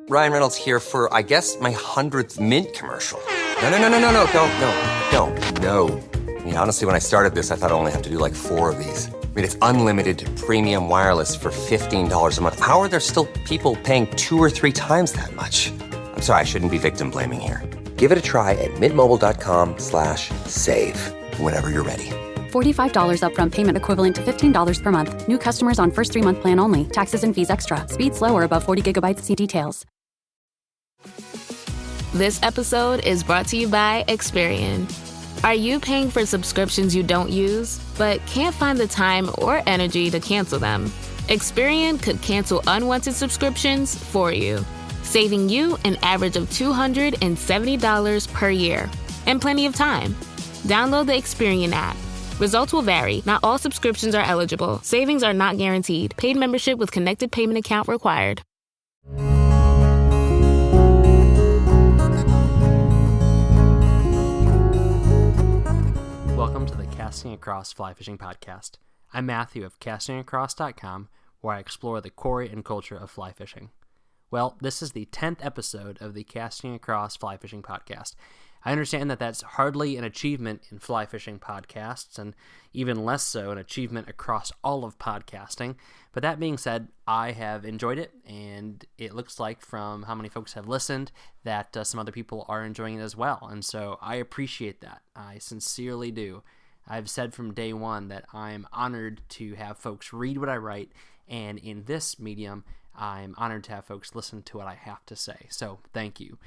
Ryan Reynolds here for, I guess, my 100th Mint commercial. No, don't. No. I mean, honestly, when I started this, I thought I only have to do like 4 of these. I mean, it's unlimited premium wireless for $15 a month. How are there still people paying 2 or 3 times that much? I'm sorry, I shouldn't be victim blaming here. Give it a try at mintmobile.com/save. Whenever you're ready. $45 upfront payment equivalent to $15 per month. New customers on first 3-month plan only. Taxes and fees extra. Speed slower above 40 gigabytes. See details. This episode is brought to you by Experian. Are you paying for subscriptions you don't use, but can't find the time or energy to cancel them? Experian could cancel unwanted subscriptions for you, saving you an average of $270 per year. And plenty of time. Download the Experian app. Results will vary. Not all subscriptions are eligible. Savings are not guaranteed. Paid membership with connected payment account required. Welcome to the Casting Across Fly Fishing Podcast. I'm Matthew of castingacross.com, where I explore the quarry and culture of fly fishing. Well, this is the 10th episode of the Casting Across Fly Fishing Podcast. I understand that that's hardly an achievement in fly fishing podcasts, and even less so an achievement across all of podcasting. But that being said, I have enjoyed it, and it looks like from how many folks have listened that some other people are enjoying it as well. And so I appreciate that. I sincerely do. I've said from day one that I'm honored to have folks read what I write, and in this medium, I'm honored to have folks listen to what I have to say. So thank you.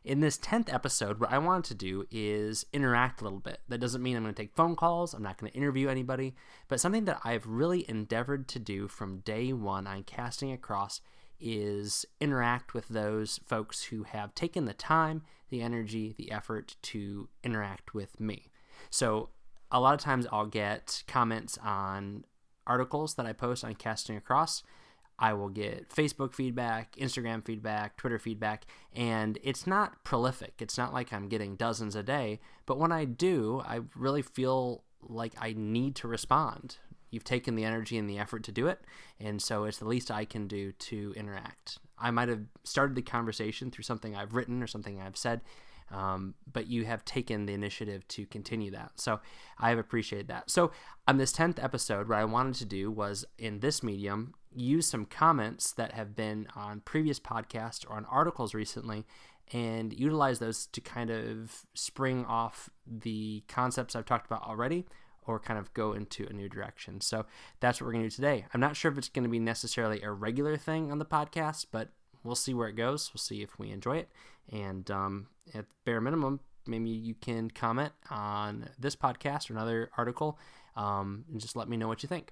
In this 10th episode, what I wanted to do is interact a little bit. That doesn't mean I'm going to take phone calls. I'm not going to interview anybody. But something that I've really endeavored to do from day one on Casting Across is interact with those folks who have taken the time, the energy, the effort to interact with me. So a lot of times I'll get comments on articles that I post on Casting Across. I will get Facebook feedback, Instagram feedback, Twitter feedback, and it's not prolific. It's not like I'm getting dozens a day, but when I do, I really feel like I need to respond. You've taken the energy and the effort to do it, and so it's the least I can do to interact. I might have started the conversation through something I've written or something I've said, but you have taken the initiative to continue that. So I have appreciated that. So on this 10th episode, what I wanted to do was, in this medium, use some comments that have been on previous podcasts or on articles recently and utilize those to kind of spring off the concepts I've talked about already or kind of go into a new direction. So that's what we're going to do today. I'm not sure if it's going to be necessarily a regular thing on the podcast, but we'll see where it goes. We'll see if we enjoy it. And at bare minimum, maybe you can comment on this podcast or another article and just let me know what you think.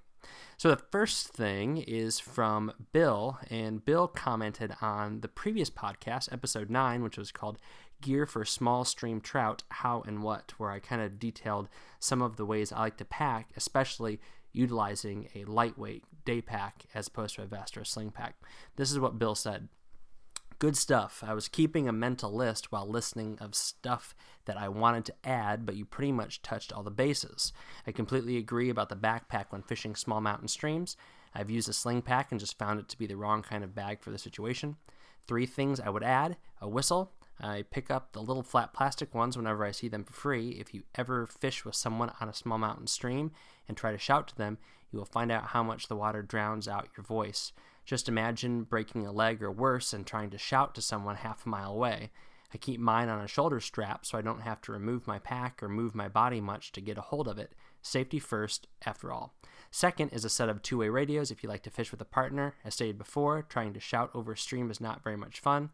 So the first thing is from Bill, and Bill commented on the previous podcast, episode 9, which was called Gear for Small Stream Trout, How and What, where I kind of detailed some of the ways I like to pack, especially utilizing a lightweight day pack as opposed to a vest or a sling pack. This is what Bill said. Good stuff. I was keeping a mental list while listening of stuff that I wanted to add, but you pretty much touched all the bases. I completely agree about the backpack when fishing small mountain streams. I've used a sling pack and just found it to be the wrong kind of bag for the situation. 3 things I would add: a whistle. I pick up the little flat plastic ones whenever I see them for free. If you ever fish with someone on a small mountain stream and try to shout to them, you will find out how much the water drowns out your voice. Just imagine breaking a leg or worse and trying to shout to someone half a mile away. I keep mine on a shoulder strap so I don't have to remove my pack or move my body much to get a hold of it. Safety first, after all. Second is a set of 2-way radios if you like to fish with a partner. As stated before, trying to shout over a stream is not very much fun.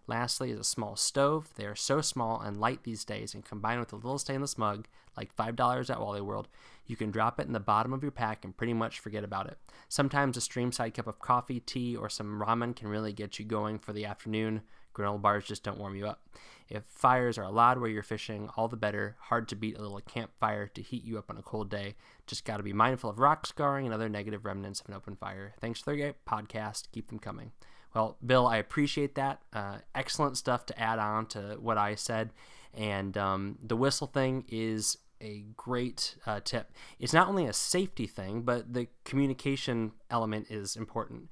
Lastly is a small stove. They are so small and light these days, and combined with a little stainless mug, like $5 at Wally World, you can drop it in the bottom of your pack and pretty much forget about it. Sometimes a streamside cup of coffee, tea, or some ramen can really get you going for the afternoon. Granola bars just don't warm you up. If fires are allowed where you're fishing, all the better. Hard to beat a little campfire to heat you up on a cold day. Just got to be mindful of rock scarring and other negative remnants of an open fire. Thanks for the podcast. Keep them coming. Well, Bill, I appreciate that. Excellent stuff to add on to what I said. And the whistle thing is a great tip. It's not only a safety thing, but the communication element is important.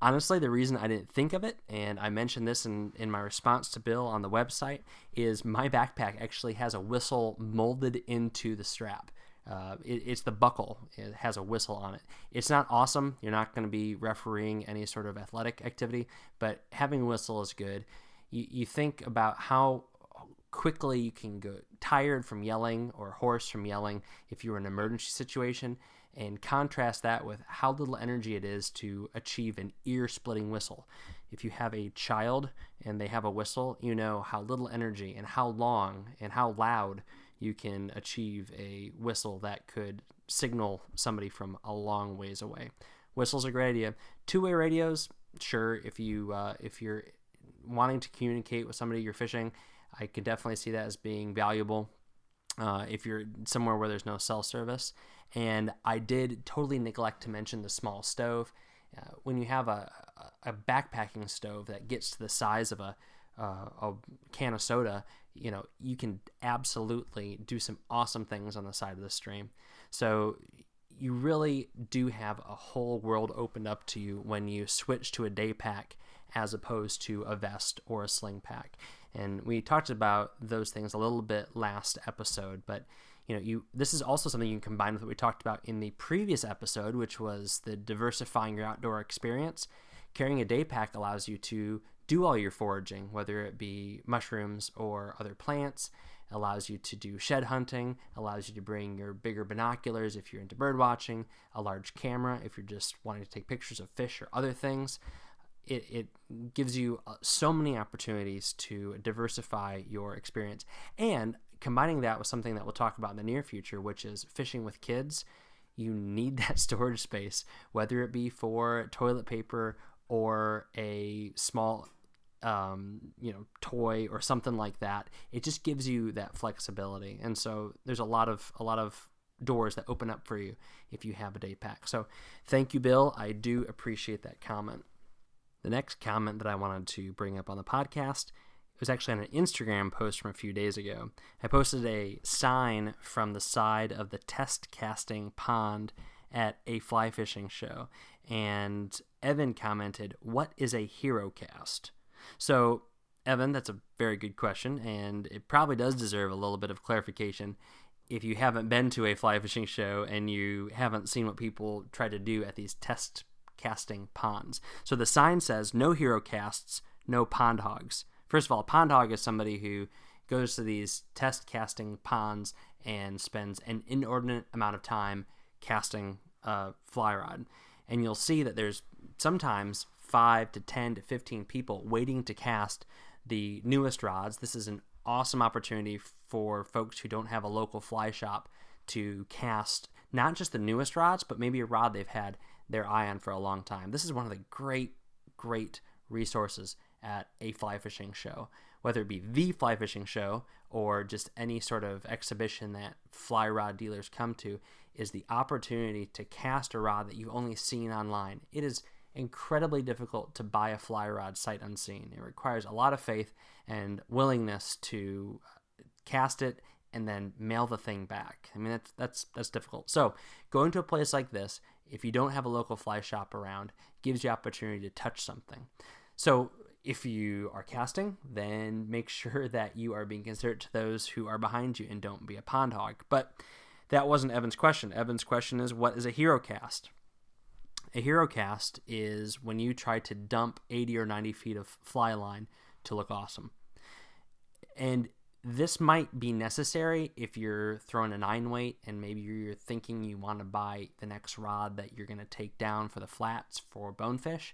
Honestly, the reason I didn't think of it, and I mentioned this in my response to Bill on the website, is my backpack actually has a whistle molded into the strap. It's the buckle. It has a whistle on it. It's not awesome. You're not going to be refereeing any sort of athletic activity, but having a whistle is good. You think about how quickly you can go tired from yelling or hoarse from yelling if you're in an emergency situation, and contrast that with how little energy it is to achieve an ear-splitting whistle. If you have a child and they have a whistle, you know how little energy and how long and how loud you can achieve a whistle that could signal somebody from a long ways away. Whistles are a great idea. Two-way radios, sure, if you're wanting to communicate with somebody you're fishing, I can definitely see that as being valuable if you're somewhere where there's no cell service. And I did totally neglect to mention the small stove. When you have a backpacking stove that gets to the size of a can of soda, you can absolutely do some awesome things on the side of the stream. So you really do have a whole world opened up to you when you switch to a day pack as opposed to a vest or a sling pack. And we talked about those things a little bit last episode, but this is also something you can combine with what we talked about in the previous episode, which was the diversifying your outdoor experience. Carrying a day pack allows you to do all your foraging, whether it be mushrooms or other plants. It allows you to do shed hunting, allows you to bring your bigger binoculars if you're into bird watching, a large camera if you're just wanting to take pictures of fish or other things. It gives you so many opportunities to diversify your experience. And combining that with something that we'll talk about in the near future, which is fishing with kids, you need that storage space, whether it be for toilet paper or a small toy or something like that. It just gives you that flexibility. And so there's a lot of doors that open up for you if you have a day pack. So thank you, Bill. I do appreciate that comment. The next comment that I wanted to bring up on the podcast was actually on an Instagram post from a few days ago. I posted a sign from the side of the test casting pond at a fly fishing show, and Evan commented, "What is a hero cast?" So, Evan, that's a very good question, and it probably does deserve a little bit of clarification. If you haven't been to a fly fishing show and you haven't seen what people try to do at these test casting ponds. So the sign says, "No hero casts, no pond hogs." First of all, a pond hog is somebody who goes to these test casting ponds and spends an inordinate amount of time casting a fly rod. And you'll see that there's sometimes 5 to 10 to 15 people waiting to cast the newest rods. This is an awesome opportunity for folks who don't have a local fly shop to cast not just the newest rods, but maybe a rod they've had their eye on for a long time. This is one of the great resources at a fly fishing show, whether it be the fly fishing show or just any sort of exhibition that fly rod dealers come to, is the opportunity to cast a rod that you've only seen online. It is incredibly difficult to buy a fly rod sight unseen. It requires a lot of faith and willingness to cast it and then mail the thing back. I mean, that's difficult. So going to a place like this, if you don't have a local fly shop around, gives you opportunity to touch something. So if you are casting, then make sure that you are being considerate to those who are behind you and don't be a pond hog. But that wasn't Evan's question. Evan's question is, what is a hero cast? A hero cast is when you try to dump 80 or 90 feet of fly line to look awesome. And this might be necessary if you're throwing a 9-weight and maybe you're thinking you want to buy the next rod that you're going to take down for the flats for bonefish.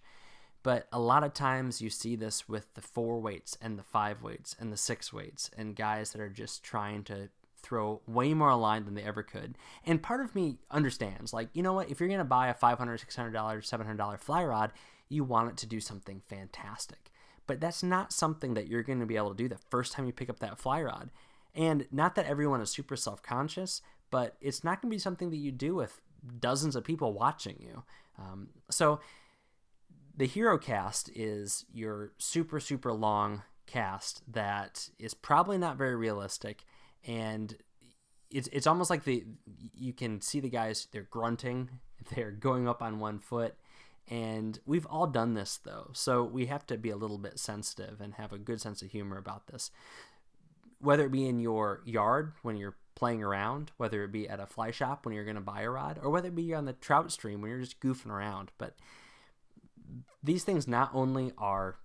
But a lot of times you see this with the 4-weights and the 5-weights and the 6-weights and guys that are just trying to throw way more line than they ever could. And part of me understands, like, you know what, if you're going to buy a $500, $600, $700 fly rod, you want it to do something fantastic. But that's not something that you're going to be able to do the first time you pick up that fly rod. And not that everyone is super self-conscious, but it's not going to be something that you do with dozens of people watching you. So the hero cast is your super, super long cast that is probably not very realistic. And it's almost like you can see the guys, they're grunting, they're going up on one foot, And we've all done this, though, so we have to be a little bit sensitive and have a good sense of humor about this. Whether it be in your yard when you're playing around, whether it be at a fly shop when you're going to buy a rod, or whether it be on the trout stream when you're just goofing around. But these things not only are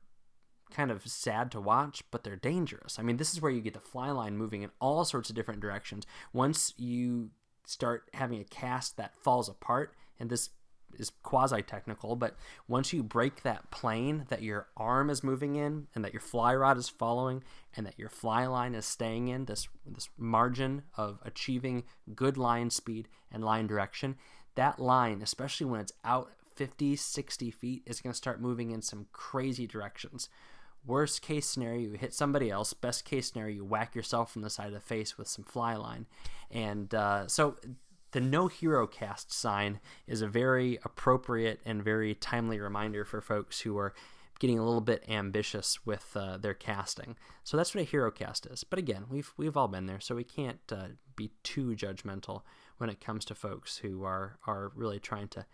kind of sad to watch, but they're dangerous. I mean, this is where you get the fly line moving in all sorts of different directions. Once you start having a cast that falls apart, and this is quasi-technical, but once you break that plane that your arm is moving in and that your fly rod is following and that your fly line is staying in, this margin of achieving good line speed and line direction, that line, especially when it's out 50, 60 feet, is going to start moving in some crazy directions. Worst case scenario, you hit somebody else. Best case scenario, you whack yourself from the side of the face with some fly line. And so the no hero cast sign is a very appropriate and very timely reminder for folks who are getting a little bit ambitious with their casting. So that's what a hero cast is. But again, we've all been there, so we can't be too judgmental when it comes to folks who are really trying to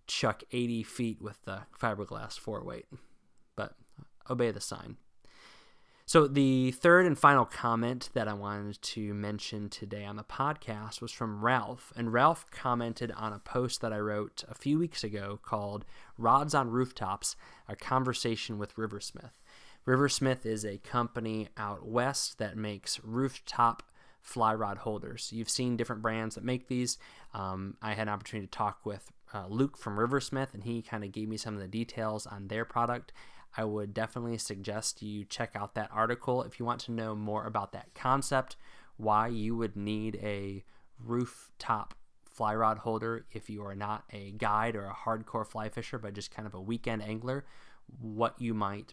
chuck 80 feet with the fiberglass 4-weight. But obey the sign. So the third and final comment that I wanted to mention today on the podcast was from Ralph. And Ralph commented on a post that I wrote a few weeks ago called Rods on Rooftops, a Conversation with Riversmith. Riversmith is a company out west that makes rooftop fly rod holders. You've seen different brands that make these. I had an opportunity to talk with Luke from Riversmith, and he kind of gave me some of the details on their product. I would definitely suggest you check out that article if you want to know more about that concept, why you would need a rooftop fly rod holder if you are not a guide or a hardcore fly fisher, but just kind of a weekend angler, what you might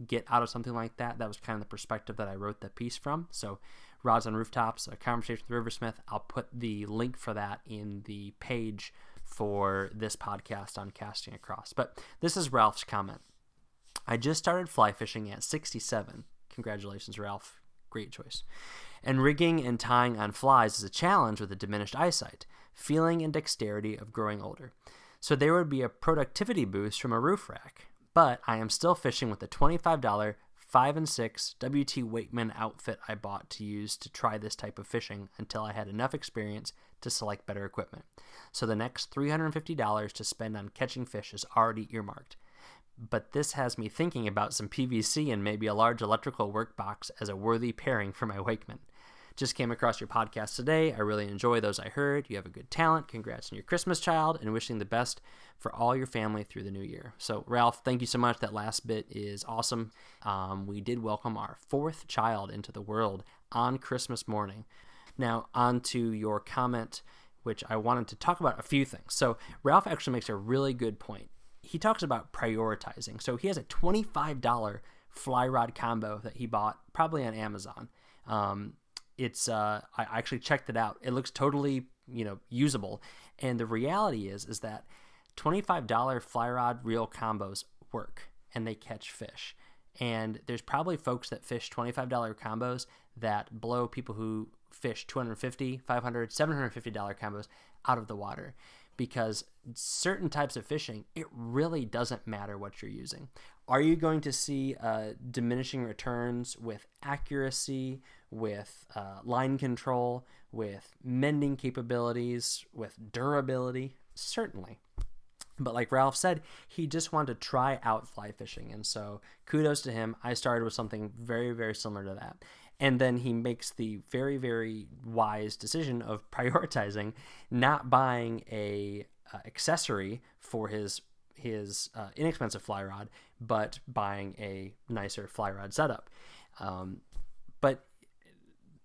get out of something like that. That was kind of the perspective that I wrote the piece from. So Rods on Rooftops, a Conversation with Riversmith. I'll put the link for that in the page for this podcast on Casting Across. But this is Ralph's comment. I just started fly fishing at 67. Congratulations, Ralph. Great choice. And rigging and tying on flies is a challenge with a diminished eyesight, feeling and dexterity of growing older. So there would be a productivity boost from a roof rack. But I am still fishing with the $25 5 and 6 WT Wakeman outfit I bought to use to try this type of fishing until I had enough experience to select better equipment. So the next $350 to spend on catching fish is already earmarked. But this has me thinking about some PVC and maybe a large electrical workbox as a worthy pairing for my Wakeman. Just came across your podcast today. I really enjoy those I heard. You have a good talent. Congrats on your Christmas child, and wishing the best for all your family through the new year. So, Ralph, thank you so much. That last bit is awesome. We did welcome our 4th child into the world on Christmas morning. Now, on to your comment, which I wanted to talk about a few things. So, Ralph actually makes a really good point. He talks about prioritizing. So, he has a $25 fly rod combo that he bought probably on Amazon. I actually checked it out. It looks totally, usable. And the reality is that $25 fly rod reel combos work and they catch fish. And there's probably folks that fish $25 combos that blow people who fish $250, $500, $750 combos out of the water. Because certain types of fishing, it really doesn't matter what you're using. Are you going to see diminishing returns with accuracy, with line control, with mending capabilities, with durability? Certainly. But like Ralph said, he just wanted to try out fly fishing. And so kudos to him. I started with something very, very similar to that. And then he makes the very, very wise decision of prioritizing, not buying a accessory for his inexpensive fly rod, but buying a nicer fly rod setup. But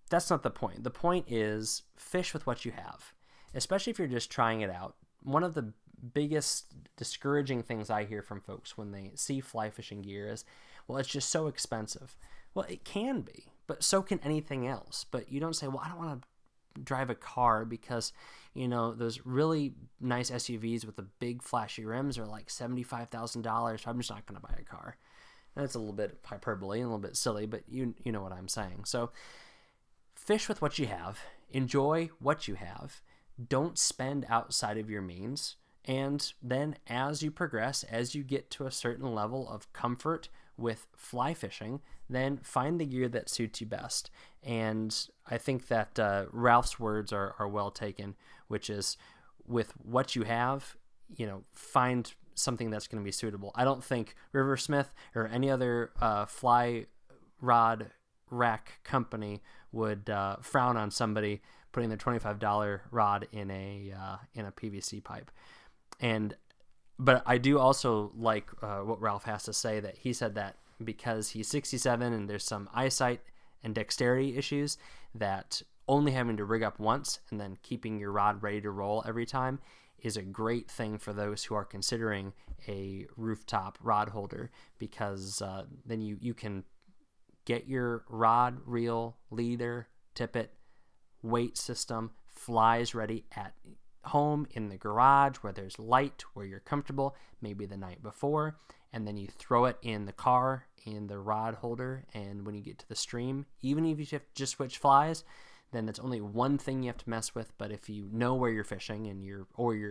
that's not the point. The point is fish with what you have, especially if you're just trying it out. One of the biggest discouraging things I hear from folks when they see fly fishing gear is, well, it's just so expensive. Well, it can be, but so can anything else. But you don't say, well, I don't want to drive a car because, those really nice SUVs with the big flashy rims are like $75,000, so I'm just not going to buy a car. That's a little bit hyperbole and a little bit silly, but you know what I'm saying. So fish with what you have. Enjoy what you have. Don't spend outside of your means. And then as you progress, as you get to a certain level of comfort with fly fishing, then find the gear that suits you best. And I think that Ralph's words are well taken, which is with what you have, find something that's going to be suitable. I don't think Riversmith or any other fly rod rack company would frown on somebody putting their $25 rod in a PVC pipe. But I do also like what Ralph has to say, that he said that because he's 67 and there's some eyesight and dexterity issues, that only having to rig up once and then keeping your rod ready to roll every time is a great thing for those who are considering a rooftop rod holder, because then you can get your rod, reel, leader, tippet, weight system, flies ready at home, in the garage where there's light, where you're comfortable, maybe the night before, and then you throw it in the car in the rod holder, and when you get to the stream, even if you have to just switch flies, then that's only one thing you have to mess with. But if you know where you're fishing and you're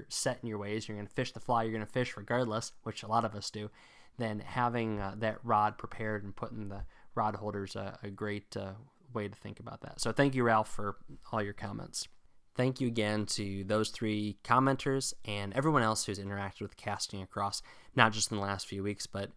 set in your ways, you're going to fish the fly you're going to fish regardless, which a lot of us do, then having that rod prepared and put in the rod holder is a great way to think about that. So thank you, Ralph, for all your comments. Thank you again to those 3 commenters and everyone else who's interacted with Casting Across, not just in the last few weeks, but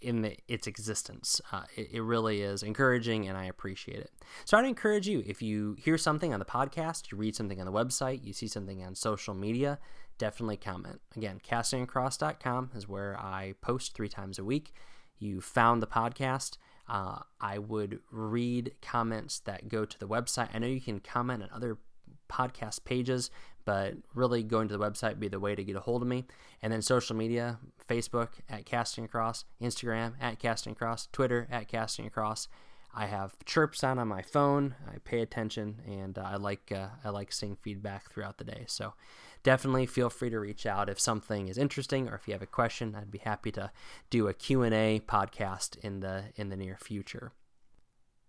in its existence. It really is encouraging, and I appreciate it. So I'd encourage you, if you hear something on the podcast, you read something on the website, you see something on social media, definitely comment. Again, castingacross.com is where I post 3 times a week. You found the podcast. I would read comments that go to the website. I know you can comment on other podcast pages, but really going to the website would be the way to get a hold of me. And then social media, Facebook at Casting Across, Instagram at Casting Across, Twitter at Casting Across. I have chirps on my phone. I pay attention, and I like seeing feedback throughout the day. So definitely feel free to reach out if something is interesting, or if you have a question. I'd be happy to do a Q&A podcast in the near future.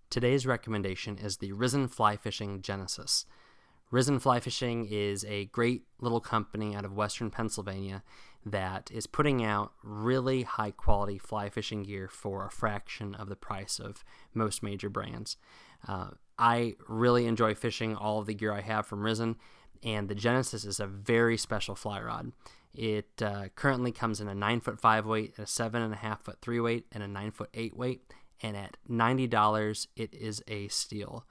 Today's recommendation is the Risen Fly Fishing Genesis. Risen Fly Fishing is a great little company out of Western Pennsylvania that is putting out really high quality fly fishing gear for a fraction of the price of most major brands. I really enjoy fishing all of the gear I have from Risen, and the Genesis is a very special fly rod. It currently comes in a 9-foot 5 weight, a 7.5-foot 3 weight, and a 9-foot 8 weight, and at $90 it is a steal.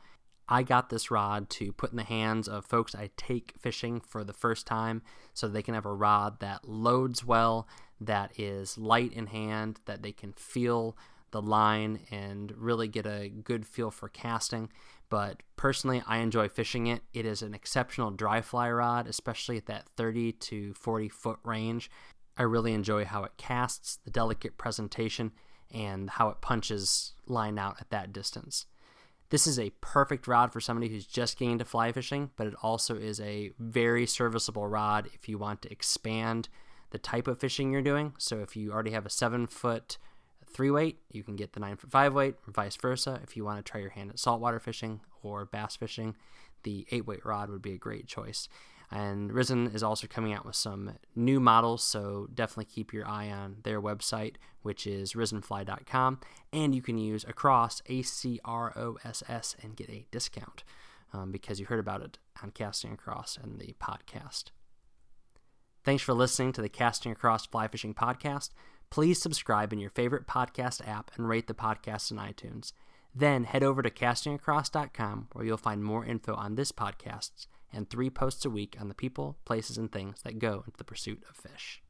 I got this rod to put in the hands of folks I take fishing for the first time, so they can have a rod that loads well, that is light in hand, that they can feel the line and really get a good feel for casting. But personally, I enjoy fishing it. It is an exceptional dry fly rod, especially at that 30 to 40 foot range. I really enjoy how it casts, the delicate presentation, and how it punches line out at that distance. This is a perfect rod for somebody who's just getting into fly fishing, but it also is a very serviceable rod if you want to expand the type of fishing you're doing. So if you already have a 7-foot 3 weight, you can get the 9-foot 5 weight, or vice versa. If you want to try your hand at saltwater fishing or bass fishing, the 8 weight rod would be a great choice. And Risen is also coming out with some new models, so definitely keep your eye on their website, which is risenfly.com, and you can use Across, ACROSS, and get a discount because you heard about it on Casting Across and the podcast. Thanks for listening to the Casting Across Fly Fishing Podcast. Please subscribe in your favorite podcast app and rate the podcast in iTunes. Then head over to castingacross.com, where you'll find more info on this podcast and 3 posts a week on the people, places, and things that go into the pursuit of fish.